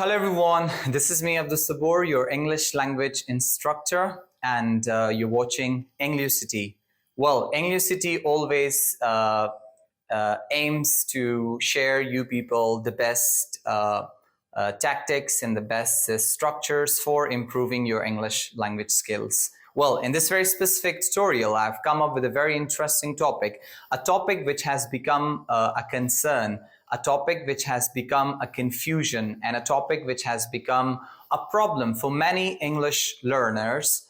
Hello everyone, this is me Abdul Sabur, your English language instructor, and you're watching EnglioCity. Well, EnglioCity always aims to share you people the best tactics and the best structures for improving your English language skills. Well, in this very specific tutorial, I've come up with a very interesting topic, a topic which has become a concern, a topic which has become a confusion, and a topic which has become a problem for many English learners,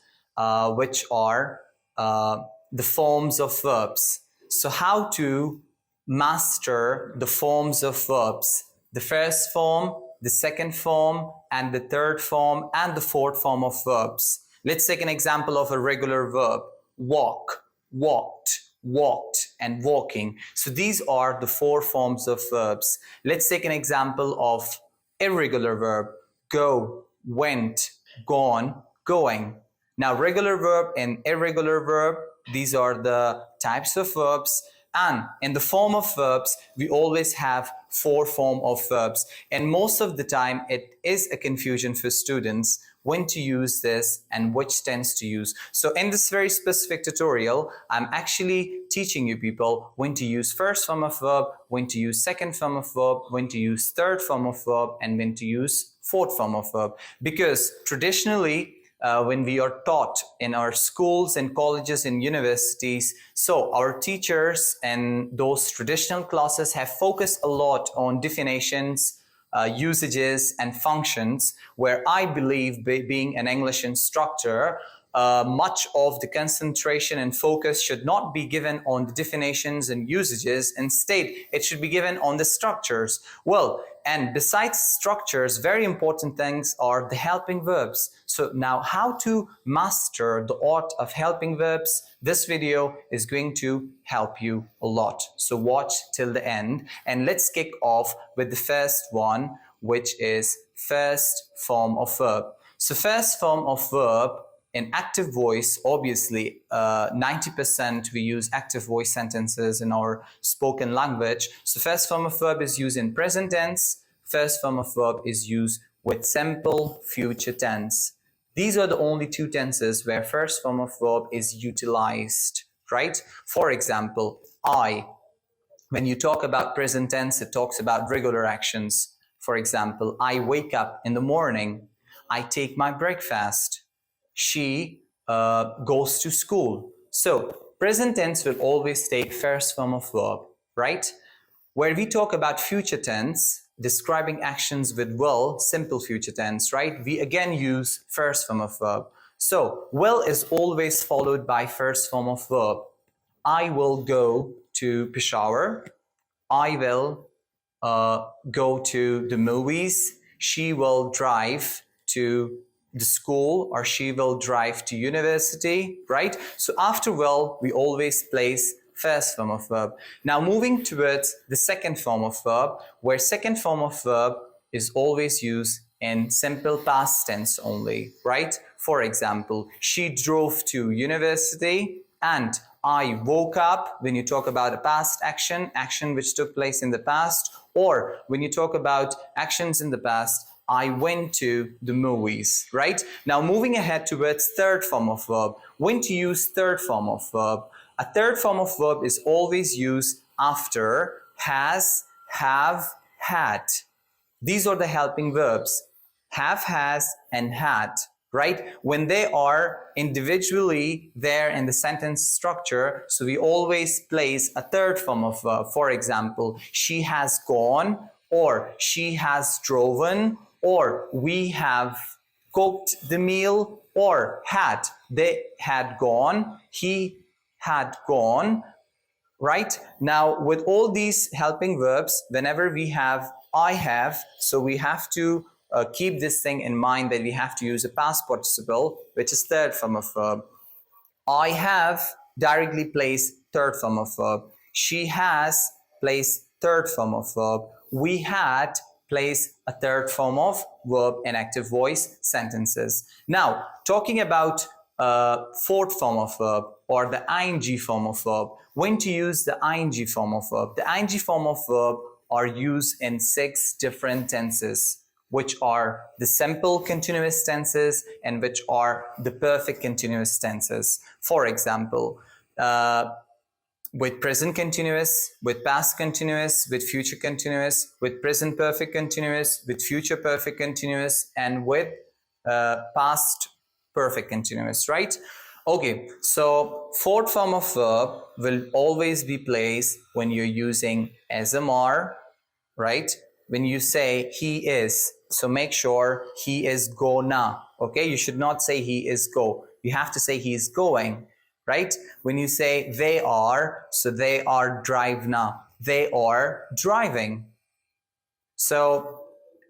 which are the forms of verbs. So how to master the forms of verbs, the first form, the second form, and the third form, and the fourth form of verbs. Let's take an example of a regular verb: walk, walked, walked, and walking. So these are the four forms of verbs. Let's take an example of irregular verb: go, went, gone, going. Now, regular verb and irregular verb, these are the types of verbs. And in the form of verbs, we always have four forms of verbs. And most of the time, it is a confusion for students when to use this and which tense to use. So in this very specific tutorial, I'm actually teaching you people when to use first form of verb, when to use second form of verb, when to use third form of verb, and when to use fourth form of verb. Because traditionally, when we are taught in our schools and colleges and universities, so our teachers and those traditional classes have focused a lot on definitions, usages, and functions, where I believe, being an English instructor, much of the concentration and focus should not be given on the definitions and usages. Instead, it should be given on the structures. Well, and besides structures, very important things are the helping verbs. So now, how to master the art of helping verbs? This video is going to help you a lot. So watch till the end, and let's kick off with the first one, which is first form of verb. So first form of verb in active voice, obviously 90% we use active voice sentences in our spoken language. So first form of verb is used in present tense. First form of verb is used with simple future tense. These are the only two tenses where first form of verb is utilized, right? For example, I. When you talk about present tense, it talks about regular actions. For example, I wake up in the morning. I take my breakfast. She goes to school. So present tense will always take first form of verb, right? Where we talk about future tense, describing actions with will, simple future tense, right? We again use first form of verb. So will is always followed by first form of verb. I will go to Peshawar. I will go to the movies. She will drive to the school, or she will drive to university, right? So after will, we always place first form of verb. Now moving towards the second form of verb, where second form of verb is always used in simple past tense only, right? For example, she drove to university, and I woke up. When you talk about a past action, action which took place in the past, or when you talk about actions in the past, I went to the movies, right? Now moving ahead towards third form of verb. When to use third form of verb? A third form of verb is always used after has, have, had. These are the helping verbs: have, has, and had, right? When they are individually there in the sentence structure, so we always place a third form of verb. For example, she has gone, or she has driven, or we have cooked the meal, or had. They had gone, he had gone, right? Now, with all these helping verbs, whenever we have I have, so we have to keep this thing in mind, that we have to use a past participle, which is third form of verb. I have directly plays third form of verb. She has plays third form of verb. We had plays a third form of verb in active voice sentences. Now, talking about fourth form of verb, or the ing form of verb. When to use the ing form of verb? The ing form of verb are used in 6 different tenses. which are the simple continuous tenses and which are the perfect continuous tenses. For example, with present continuous, with past continuous, with future continuous, with present perfect continuous, with future perfect continuous, and with past perfect continuous, right? Okay, so fourth form of verb will always be placed when you're using SMR, right? When you say he is, so make sure he is gonna, okay? You should not say he is go. You have to say he is going, right? When you say they are, so they are drive na. They are driving. So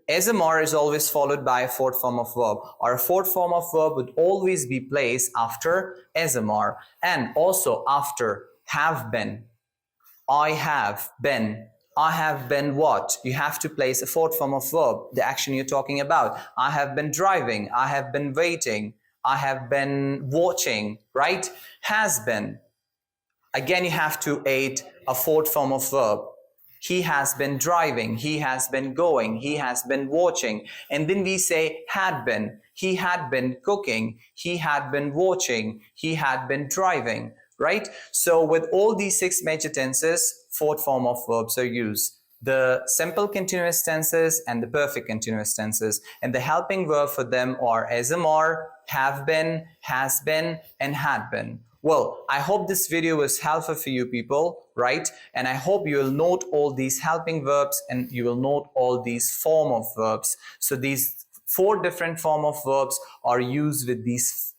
SMR is always followed by a fourth form of verb. Our fourth form of verb would always be placed after SMR and also after have been. I have been. I have been what? You have to place a fourth form of verb, the action you're talking about. I have been driving. I have been waiting. I have been watching, right? Has been. Again, you have to add a fourth form of verb. He has been driving. He has been going. He has been watching. And then we say had been. He had been cooking. He had been watching. He had been driving, right? So with all these 6 major tenses, fourth form of verbs are used. The simple continuous tenses and the perfect continuous tenses. And the helping verb for them are SMR, have been, has been, and had been. Well, I hope this video was helpful for you people, right? And I hope you will note all these helping verbs and you will note all these form of verbs. So these 4 different form of verbs are used with these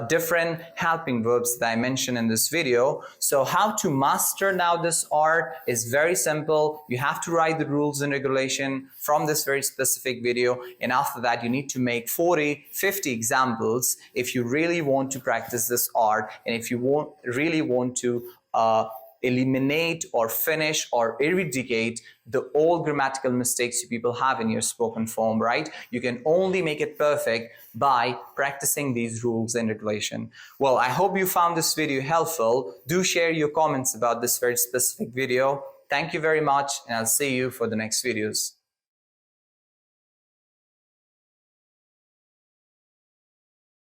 different helping verbs that I mentioned in this video. So how to master now this art is very simple. You have to write the rules and regulation from this very specific video, and after that you need to make 40-50 examples if you really want to practice this art, and if you really want to eliminate or finish or eradicate the all grammatical mistakes you people have in your spoken form, right? You can only make it perfect by practicing these rules and regulation. Well, I hope you found this video helpful. Do share your comments about this very specific video. Thank you very much, and I'll see you for the next videos.